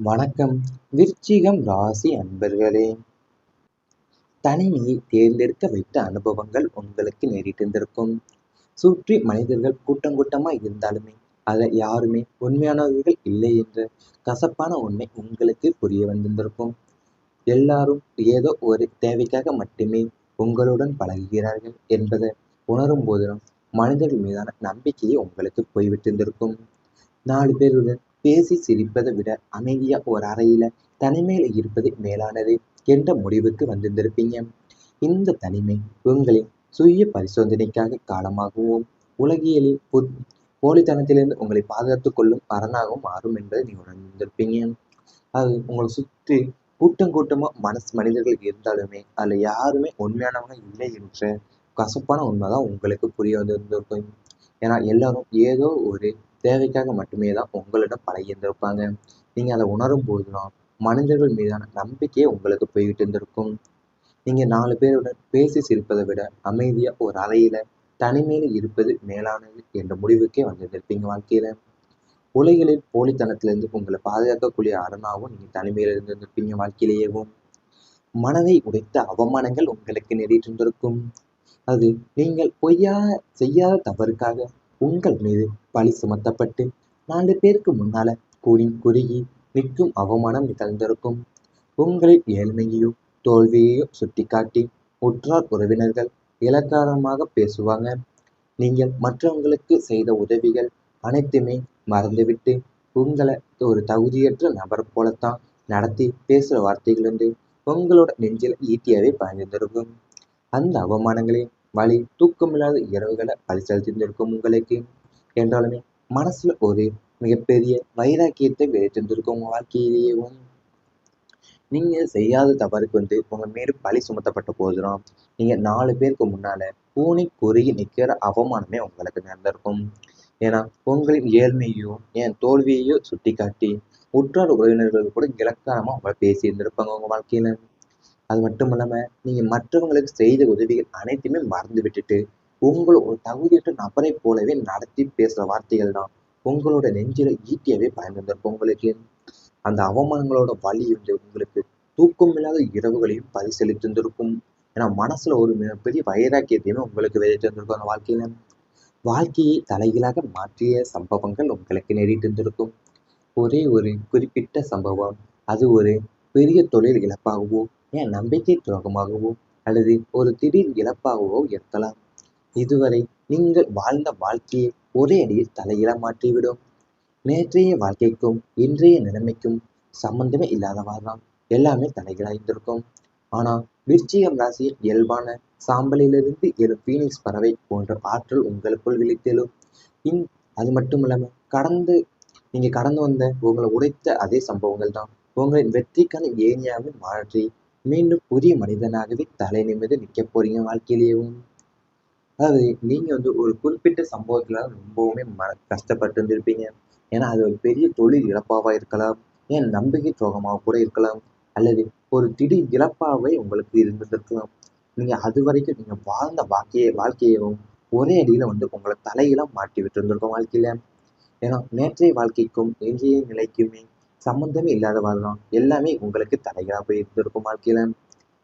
வணக்கம். விருச்சிகம் ராசி அன்பர்களே, தனிமையை தேர்ந்தெடுக்க வைத்த அனுபவங்கள் உங்களுக்கு நேரிட்டிருந்திருக்கும். சுற்றி மனிதர்கள் கூட்டம் கூட்டமா இருந்தாலுமே அதில் யாருமே உண்மையானவர்கள் இல்லை என்ற கசப்பான உண்மை உங்களுக்கு புரிய வந்திருந்திருக்கும். எல்லாரும் ஏதோ ஒரு தேவைக்காக மட்டுமே உங்களுடன் பழகுகிறார்கள் என்பதை உணரும் போதும் மனிதர்கள் மீதான நம்பிக்கையை உங்களுக்கு போய்விட்டிருந்திருக்கும். 4 பேருடன் பேசி சிரிப்பதை விட அமைதியா ஒரு அறையில தனிமையில இருப்பது மேலானது என்ற முடிவுக்கு வந்திருந்திருப்பீங்க. இந்த தனிமை உங்களின் சுய பரிசோதனைக்காக காலமாகவும் உலகியலில் போலித்தனத்திலிருந்து உங்களை பாதுகாத்துக் கொள்ளும் அரணாகவும் மாறும் என்பதை நீங்க உணர்ந்திருப்பீங்க. அது உங்களை சுற்றி கூட்டம் கூட்டமா மனிதர்கள் இருந்தாலுமே அதுல யாருமே உண்மையானவங்க இல்லை என்ற கசப்பான உண்மைதான் உங்களுக்கு புரிய வந்திருந்திருக்கும். ஏன்னா எல்லாரும் ஏதோ ஒரு தேவைக்காக மட்டுமே தான் உங்களிடம் பழகியிருந்திருப்பாங்க. நீங்க அதை உணரும் போதுதான் மனிதர்கள் மீதான நம்பிக்கையே உங்களுக்கு போய்கிட்டு இருந்திருக்கும். நீங்க 4 பேருடன் பேசி சிரிப்பதை விட அமைதியா ஒரு அறையில தனிமையில இருப்பது மேலானது என்ற முடிவுக்கே வந்திருந்திருப்பீங்க வாழ்க்கையில. உலகில் போலித்தனத்திலிருந்து உங்களை பாதுகாக்கக்கூடிய அரணாவும் நீங்க தனிமையில இருந்திருப்பீங்க வாழ்க்கையிலேயேவும். மனதை உடைத்த அவமானங்கள் உங்களுக்கு நேரிட்டிருந்திருக்கும். அது நீங்கள் செய்யாத தவறுக்காக உங்கள் மீது பழி சுமத்தப்பட்டு 4 பேருக்கு முன்னால குறுகி நிற்கும் அவமானம் நிகழ்ந்திருக்கும். உங்களின் ஏழ்மையையும் தோல்வியையும் சுட்டிக்காட்டி உற்றார் உறவினர்கள் இளக்காரமாக பேசுவாங்க. நீங்கள் மற்றவங்களுக்கு செய்த உதவிகள் அனைத்துமே மறந்துவிட்டு உங்களை ஒரு தகுதியற்ற நபர் போலத்தான் நடத்தி பேசுற வார்த்தைகள் வந்து உங்களோட நெஞ்சில் ஈட்டியாவே பாய்ந்திருக்கும். அந்த அவமானங்களின் வலி தூக்கமில்லாத இரவுகளை பழி செலுத்தியிருந்திருக்கும் உங்களுக்கு. என்றாலுமே மனசுல ஒரு மிகப்பெரிய வைராக்கியத்தை விதைத்திருந்திருக்கும் உங்க வாழ்க்கையிலேயும். நீங்க செய்யாத தவறுக்கு வந்து உங்க மீது பழி சுமத்தப்பட்ட போதுதான் நீங்க 4 பேருக்கு முன்னால கூனி குறுகி நிற்கிற அவமானமே உங்களுக்கு நடந்திருக்கும். ஏன்னா உங்களின் ஏழ்மையையோ தோல்வியையோ சுட்டிக்காட்டி உற்றார் உறவினர்கள் கூட இலக்காரமா உங்களை பேசியிருந்திருப்பாங்க உங்க வாழ்க்கையில. அது மட்டும் இல்லாம நீங்க மற்றவங்களுக்கு செய்த உதவிகள் அனைத்தையுமே மறந்து விட்டுட்டு உங்களை ஒரு தகுதியற்ற நபரை போலவே நடத்தி பேசுற வார்த்தைகள் தான் உங்களோட நெஞ்சில ஈட்டியாவே பயந்திருக்கும் உங்களுக்கு. அந்த அவமானங்களோட வலி வந்து உங்களுக்கு தூக்கமில்லாத இரவுகளையும் பரிசளித்திருந்திருக்கும். ஏன்னா மனசுல ஒரு மிகப்பெரிய வைராக்கியத்தையுமே உங்களுக்கு விதைத்திருந்திருக்கும் அந்த வாழ்க்கையில. வாழ்க்கையை தலைகீழாக மாற்றிய சம்பவங்கள் உங்களுக்கு நேரிட்டிருந்திருக்கும். ஒரே ஒரு குறிப்பிட்ட சம்பவம் அது ஒரு பெரிய தொழில் இழப்பாகவோ நம்பிக்கை துரோகமாகவோ அல்லது ஒரு திடீர் இழப்பாகவோ இருக்கலாம். இதுவரை நீங்கள் வாழ்ந்த வாழ்க்கையை ஒரே அடியில் தலையில மாற்றிவிடும். நேற்றைய வாழ்க்கைக்கும் இன்றைய நிலைமைக்கும் சம்பந்தமே இல்லாதவாறுதான் எல்லாமே தலைகளாயிருந்திருக்கும். ஆனா விருச்சிகம் ராசியின் இயல்பான சாம்பலிலிருந்து எழும் பீனிக்ஸ் பறவை போன்ற ஆற்றல் உங்களுக்குள் விழித்தெழும். அது மட்டும் இல்லாம நீங்க கடந்து வந்த உங்களை உடைத்த அதே சம்பவங்கள் தான் உங்களின் வெற்றிக்கான ஏணியாவை மாற்றி மீண்டும் புதிய மனிதனாகவே தலை நிமிர்ந்து நிக்க போறீங்க வாழ்க்கையிலேயும். அதாவது நீங்க வந்து ஒரு குறிப்பிட்ட சம்பவத்துல ரொம்பவுமே கஷ்டப்பட்டு இருந்திருப்பீங்க. ஏன்னா அது ஒரு பெரிய தொழில் இழப்பாவா இருக்கலாம், நம்பிக்கை துரோகமாக கூட இருக்கலாம், அல்லது ஒரு திடீர் இழப்பாவே உங்களுக்கு இருந்திருக்கலாம். நீங்க அது வரைக்கும் நீங்க வாழ்ந்த வாழ்க்கையவும் ஒரே அடியில வந்து உங்களை தலையில மாட்டி விட்டு இருந்திருக்கோம் வாழ்க்கையில. ஏன்னா நேற்றைய வாழ்க்கைக்கும் இன்றைய நிலைக்குமே சம்பந்தமே இல்லாதவாறு தான் எல்லாமே உங்களுக்கு தலைகளாக போய் இருந்திருக்கும் வாழ்க்கையில.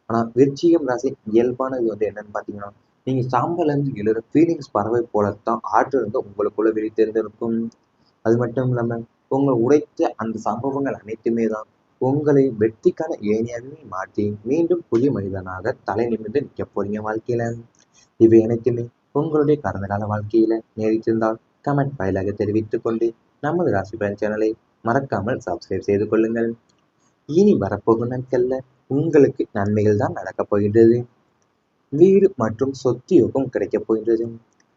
ஆனா விருச்சிகம் ராசி இயல்பானது வந்து என்னன்னு பாத்தீங்கன்னா, நீங்க சாம்பல்ல இருந்து எழுற ஃபீலிங்ஸ் பறவை போலத்தான் ஆற்றல் வந்து உங்களுக்குள்ள விழித்திருந்திருக்கும். அது மட்டும் இல்லாம உங்களை உடைத்த அந்த சம்பவங்கள் அனைத்துமே தான் உங்களை வெற்றிக்கான ஏணியாகவே மாற்றி மீண்டும் புதிய மனிதனாக தலை நிமிர்ந்து நிற்க போறீங்க வாழ்க்கையில. இவை அனைத்துமே உங்களுடைய கடந்த கால வாழ்க்கையில நேரிட்டிருந்தால் கமெண்ட் வாயிலாக தெரிவித்துக் கொண்டு நமது ராசி பலன் சேனலை மறக்காமல் சப்ஸ்கிரைப் செய்து கொள்ளுங்கள். இனி வரப்போகும் நாட்கள்ல உங்களுக்கு நன்மைகள் தான் நடக்கப் போகின்றது. வீடு மற்றும் சொத்து யோகம் கிடைக்கப் போகின்றது.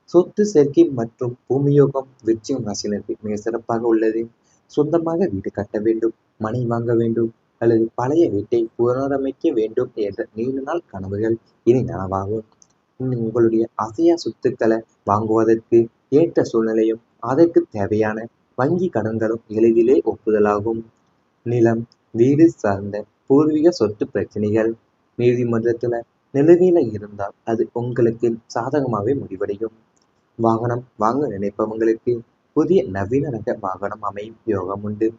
சொத்து சேர்க்கை மற்றும் பூமி யோகம் விருச்சிகம் ராசினருக்கு மிக சிறப்பாக உள்ளது. சொந்தமாக வீடு கட்ட வேண்டும், மனை வாங்க வேண்டும் அல்லது பழைய வீட்டை புனரமைக்க வேண்டும் என்ற நீண்ட நாள் கனவுகள் இனி நனவாகும். உங்களுடைய அசையா சொத்துக்களை வாங்குவதற்கு ஏற்ற சூழ்நிலையும் அதற்கு தேவையான வங்கி கடன்களும் எளிதிலே ஒப்புதலாகும். நிலம், வீடு சார்ந்த பூர்வீக சொத்து பிரச்சனைகள் நீதிமன்றத்துல நிலுவையில இருந்தால் அது உங்களுக்கு சாதகமாகவே முடிவடையும். வாகனம் வாங்க நினைப்பவங்களுக்கு புதிய நவீன ரக வாகனம் அமையும் யோகம் உண்டு.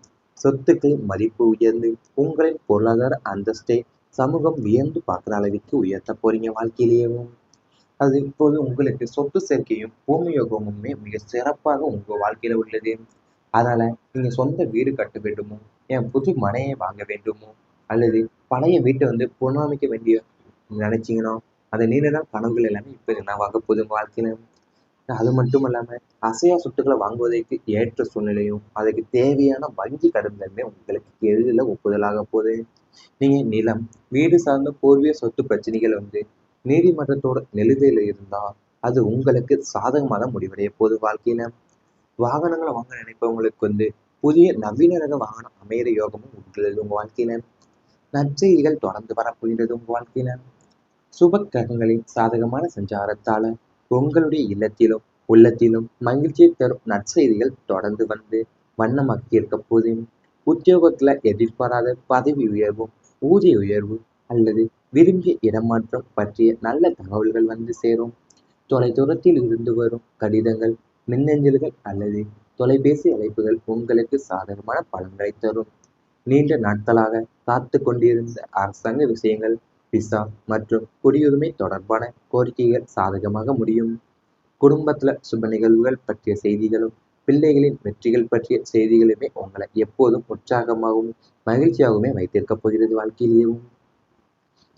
சொத்துக்களின் மதிப்பு உயர்ந்து உங்களின் பொருளாதார அந்தஸ்தை சமூகம் வியந்து பார்க்குற அளவிற்கு உயர்த்த போறீங்க வாழ்க்கையிலேயும். அது இப்போது உங்களுக்கு சொத்து சேர்க்கையும் பூமி யோகமுமே மிக சிறப்பாக உங்க வாழ்க்கையில உள்ளது. அதனால நீங்க சொந்த வீடு கட்ட வேண்டுமோ, புது மனையை வாங்க வேண்டுமோ, அல்லது பழைய வீட்டை புனரமைக்க வேண்டிய நினைச்சீங்கன்னா அந்த நீண்ட நாள் கனவுகள் எல்லாமே இப்ப என்னவாக போகுது உங்க வாழ்க்கையில. அது மட்டும் இல்லாம அசையா சொத்துக்களை வாங்குவதற்கு ஏற்ற சூழ்நிலையும் அதுக்கு தேவையான வங்கி கடன்களுமே உங்களுக்கு எளிதில் ஒப்புதலாக போகுது. நீங்க நிலம், வீடு சார்ந்த பூர்வீக சொத்து பிரச்சனைகள் நீதிமன்றத்தோட நிலுவையில் இருந்தா அது உங்களுக்கு சாதகமாக முடிவடைய போகுது வாழ்க்கையில. வாகனங்களை வாங்க நினைப்பவங்களுக்கு புதிய நவீன ரக வாகனம் அமைகிற யோகமும் உள்ளது உங்க வாழ்க்கையில. நற்செய்திகள் தொடர்ந்து வரப்போகிறது உங்க வாழ்க்கையில. சுப கிரகங்களின் சாதகமான சஞ்சாரத்தால உங்களுடைய இல்லத்திலும் உள்ளத்திலும் மகிழ்ச்சியை தரும் நற்செய்திகள் தொடர்ந்து வண்ணமாக்கி இருக்க போது. உத்தியோகத்துல எதிர்பாராத பதவி உயர்வும் ஊதிய உயர்வு அல்லது விரும்பிய இடமாற்றம் பற்றிய நல்ல தகவல்கள் சேரும். தொலைதூரத்தில் இருந்து வரும் கடிதங்கள், மின்னஞ்சல்கள் அல்லது தொலைபேசி அழைப்புகள் உங்களுக்கு சாதகமான பலன்களை தரும். நீண்ட நாட்களாக காத்து கொண்டிருந்த அரசாங்க விஷயங்கள், விசா மற்றும் குடியுரிமை தொடர்பான கோரிக்கைகள் சாதகமாக முடியும். குடும்பத்துல சுப நிகழ்வுகள் பற்றிய செய்திகளும் பிள்ளைகளின் வெற்றிகள் பற்றிய செய்திகளுமே உங்களை எப்போதும் உற்சாகமாகவும் மகிழ்ச்சியாகவுமே வைத்திருக்க போகிறது வாழ்க்கையிலேயும்.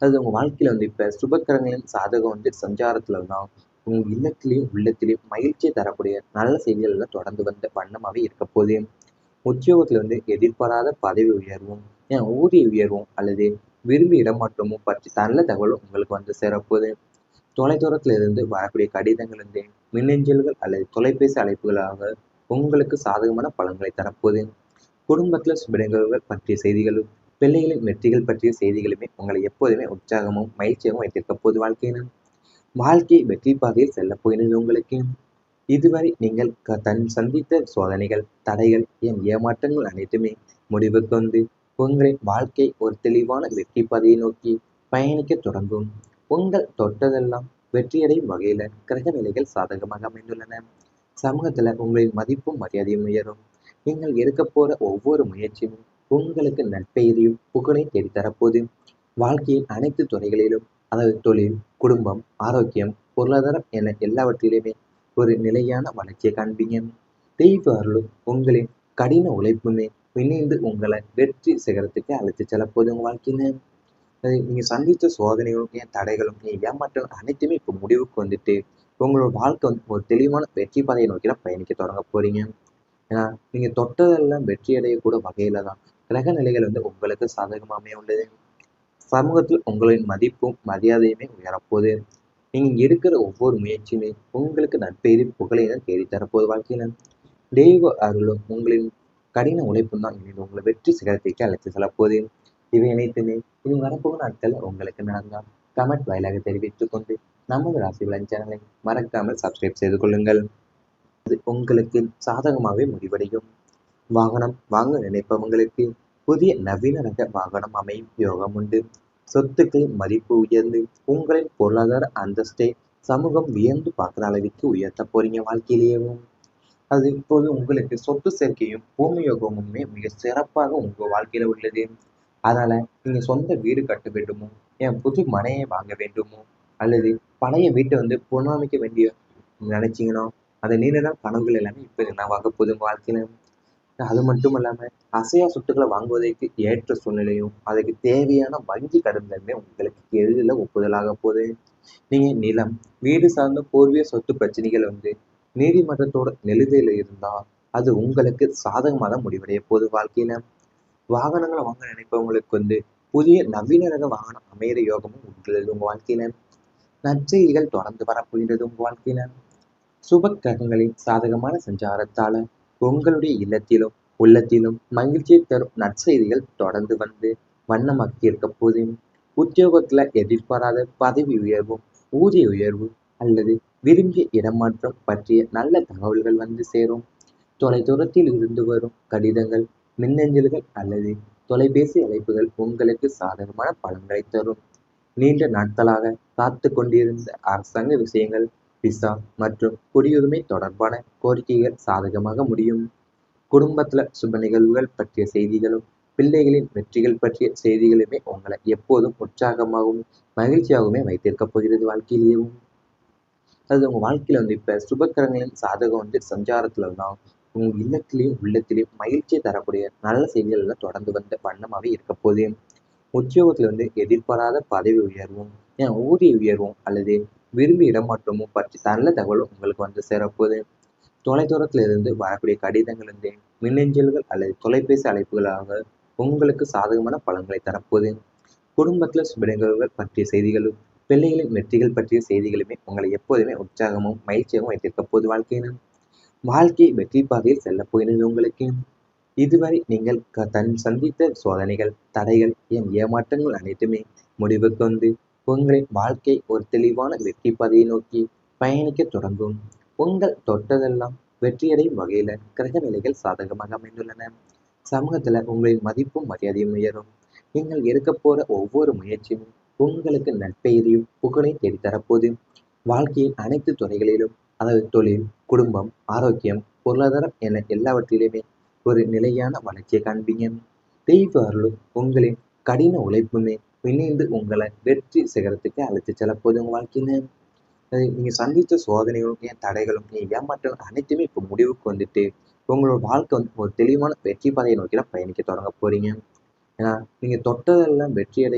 அது உங்க வாழ்க்கையில இப்ப சுபக்கிரகங்களின் சாதகம் சஞ்சாரத்துல தான் உங்க இல்லத்திலையும் உள்ளத்திலையும் மகிழ்ச்சியை தரக்கூடிய நல்ல செய்திகள் எல்லாம் தொடர்ந்து வண்ணமாவே இருக்க போகுது. உத்தியோகத்துல எதிர்பாராத பதவி உயர்வும் ஊதிய உயர்வும் அல்லது விரும்பி இடமாற்றமும் பற்றி நல்ல தகவலும் உங்களுக்கு சேரப்போகுது. தொலைதூரத்துல இருந்து வரக்கூடிய கடிதங்கள் மின்னஞ்சல்கள் அல்லது தொலைபேசி அழைப்புகளாக உங்களுக்கு சாதகமான பலன்களை தரப்போகுது. குடும்பத்துல சுப நிகழ்வுகள் பற்றிய செய்திகளும் பிள்ளைகளின் வெற்றிகள் பற்றிய செய்திகளுமே உங்களை எப்போதுமே உற்சாகமும் மகிழ்ச்சியாகவும் வைத்திருக்க போது வாழ்க்கையிலும். வாழ்க்கை வெற்றி பாதையில் செல்ல போகிறது உங்களுக்கு. இதுவரை நீங்கள் சந்தித்த சோதனைகள், தடைகள், ஏமாற்றங்கள் அனைத்துமே முடிவுக்கு உங்களின் வாழ்க்கை ஒரு தெளிவான வெற்றி பாதையை நோக்கி பயணிக்க தொடங்கும். உங்கள் தொட்டதெல்லாம் வெற்றியடையும் வகையில கிரக நிலைகள் சாதகமாக அமைந்துள்ளன. சமூகத்துல உங்களின் மதிப்பும் மரியாதையும் உயரும். நீங்கள் எடுக்க போற ஒவ்வொரு முயற்சியும் உங்களுக்கு நற்பெயரையும் புகழையும் தேடித்தரப்போது. வாழ்க்கையின் அனைத்து துறைகளிலும், அதாவது தொழில், குடும்பம், ஆரோக்கியம், பொருளாதாரம் என எல்லாவற்றிலுமே ஒரு நிலையான வளர்ச்சியை காண்பீங்க. தெய்வ அருளும் உங்களின் கடின உழைப்புமே இணைந்து உங்களை வெற்றி சிகரத்துக்கு அழைத்து செல்லப்போது உங்க வாழ்க்கையில. நீங்க சந்தித்த சோதனைகளும் தடைகளும் ஏமாற்றங்கள் அனைத்துமே இப்போ முடிவுக்கு உங்களோட வாழ்க்கை ஒரு தெளிவான வெற்றி பாதையை நோக்கி தான் பயணிக்க தொடங்க போறீங்க. ஏன்னா நீங்க தொட்டதெல்லாம் வெற்றி அடையக்கூட வகையில தான் கிரக நிலைகள் உங்களுக்கு சாதகமாமே உள்ளது. சமூகத்தில் உங்களின் மதிப்பும் மரியாதையுமே உயரப்போகுது. நீங்க எடுக்கிற ஒவ்வொரு முயற்சியுமே உங்களுக்கு நற்பெயரும் புகழையும் தேடித்தரப்போது வாழ்க்கையில. தெய்வ அருளும் உங்களின் கடின உழைப்பும் தான் இணைந்து உங்களை வெற்றி சிகரத்திற்கு அழைத்து செல்லப்போகுது. இவை அனைத்துமே இனி வரப்போகும் நாட்கள் உங்களுக்கு நடந்தால் கமெண்ட் வாயிலாக தெரிவித்துக் கொண்டு நமது ராசி பலன் சேனலை மறக்காமல் சப்ஸ்கிரைப் செய்து கொள்ளுங்கள். அது உங்களுக்கு சாதகமாகவே முடிவடையும். வாகனம் வாங்க நினைப்பவங்களுக்கு புதிய நவீன ரக வாகனம் அமையும் யோகம் உண்டு. சொத்துக்களின் மதிப்பு உயர்ந்து உங்களின் பொருளாதார அந்தஸ்தை சமூகம் வியந்து பார்க்குற அளவிற்கு உயர்த்த போறீங்க வாழ்க்கையிலேயும். அது இப்போது உங்களுக்கு சொத்து சேர்க்கையும் பூமி யோகமுமே மிக சிறப்பாக உங்க வாழ்க்கையில உள்ளது. அதனால நீங்க சொந்த வீடு கட்ட வேண்டுமோ, புது மனையை வாங்க வேண்டுமோ, அல்லது பழைய வீட்டை புனரமைக்க வேண்டிய நினைச்சீங்கன்னா அந்த நீண்ட நாள் கனவுகள் எல்லாமே இப்ப என்னவாக போகுது உங்க வாழ்க்கையில. அது மட்டும் இல்லாம அசையா சொத்துக்களை வாங்குவதற்கு ஏற்ற சூழ்நிலையும் அதுக்கு தேவையான வங்கி கடன்களுமே உங்களுக்கு எளிதில் ஒப்புதலாக போகுது. நீங்க நிலம், வீடு சார்ந்த பூர்வீக சொத்து பிரச்சனைகள் நீதிமன்றத்தோட நிலுவையில் இருந்தா அது உங்களுக்கு சாதகமாக முடிவடைய போகுது வாழ்க்கையில. வாகனங்களை வாங்க நினைப்பவங்களுக்கு புதிய நவீன ரக வாகனம் அமைகிற யோகமும் உள்ளது உங்க வாழ்க்கையில. நற்செய்திகள் தொடர்ந்து வரப்போகிறது உங்க வாழ்க்கையில. சுப கிரகங்களின் சாதகமான சஞ்சாரத்தால உங்களுடைய இல்லத்திலும் உள்ளத்திலும் மகிழ்ச்சியை தரும் நற்செய்திகள் தொடர்ந்து வண்ணமாக்கி இருக்க போது. உத்தியோகத்துல எதிர்பாராத பதவி உயர்வும் ஊதிய உயர்வு அல்லது விரும்பிய இடமாற்றம் பற்றிய நல்ல தகவல்கள் சேரும். தொலைதூரத்தில் இருந்து வரும் கடிதங்கள், மின்னஞ்சல்கள் அல்லது தொலைபேசி அழைப்புகள் உங்களுக்கு சாதகமான பலன்களை தரும். நீண்ட நாட்களாக காத்து கொண்டிருந்த அரசாங்க விஷயங்கள், விசா மற்றும் குடியுரிமை தொடர்பான கோரிக்கைகள் சாதகமாக முடியும். குடும்பத்துல சுப நிகழ்வுகள் பற்றிய செய்திகளும், பிள்ளைகளின் வெற்றிகள் பற்றிய செய்திகளுமே உங்களை எப்போதும் உற்சாகமாகவும், மகிழ்ச்சியாகவுமே வைத்திருக்கப் போகிறது வாழ்க்கையிலேயும். அது உங்க வாழ்க்கையில இப்ப சுபக்கிரகங்களின் சாதகம் சஞ்சாரத்துல தான் உங்க இல்லத்திலேயும், உள்ளத்திலேயும் மகிழ்ச்சியை தரக்கூடிய நல்ல செய்திகள் எல்லாம் தொடர்ந்து வந்த வண்ணமாவே இருக்கப் போகுது. உத்தியோகத்துல எதிர்பாராத பதவி உயர்வும், ஊதிய உயர்வும் அல்லது விரும்பி இடமாற்றமும் பற்றி நல்ல தகவலும் உங்களுக்கு சேரப்போகுது. தொலைதூரத்துல இருந்து வரக்கூடிய கடிதங்கள் மின்னஞ்சல்கள் அல்லது தொலைபேசி அழைப்புகளாக உங்களுக்கு சாதகமான பலன்களை தரப்போகுது. குடும்பத்துல சுப நிகழ்வுகள் பற்றிய செய்திகளும், பிள்ளைகளின் வெற்றிகள் பற்றிய செய்திகளுமே உங்களை எப்போதுமே உற்சாகமும், மகிழ்ச்சியாகவும் வைத்திருக்க போது வாழ்க்கையிலும். வாழ்க்கை வெற்றி பாதையில் செல்லப் போகிறது உங்களுக்கு. இதுவரை நீங்கள் சந்தித்த சோதனைகள், தடைகள், ஏமாற்றங்கள் அனைத்துமே முடிவுக்கு உங்களின் வாழ்க்கை ஒரு தெளிவான வெற்றி பாதையை நோக்கி பயணிக்கத் தொடங்கும். உங்கள் தொட்டதெல்லாம் வெற்றியடையும் வகையில கிரக நிலைகள் சாதகமாக அமைந்துள்ளன. சமூகத்துல உங்களின் மதிப்பும் மரியாதையும் உயரும். நீங்கள் எடுக்கப் போற ஒவ்வொரு முயற்சியும் உங்களுக்கு நற்பெயரையும் புகழையும் தேடித்தரப்போது. வாழ்க்கையின் அனைத்து துறைகளிலும், அதாவது தொழில், குடும்பம், ஆரோக்கியம், பொருளாதாரம் என எல்லாவற்றிலுமே ஒரு நிலையான வளர்ச்சியை காண்பீங்க. தெய்வ அருளும் உங்களின் கடின உழைப்புமே இணைந்து உங்களை வெற்றி சிகரத்துக்கு அழைத்து செல்லப்போது உங்க வாழ்க்கையில. நீங்க சந்தித்த சோதனைகளும், தடைகளும், ஏமாற்றங்கள் அனைத்துமே இப்போ முடிவுக்கு உங்களோட வாழ்க்கை ஒரு தெளிவான வெற்றி பாதையை நோக்கி தான் பயணிக்க தொடங்க போறீங்க. ஏன்னா நீங்க தொட்டதெல்லாம் வெற்றி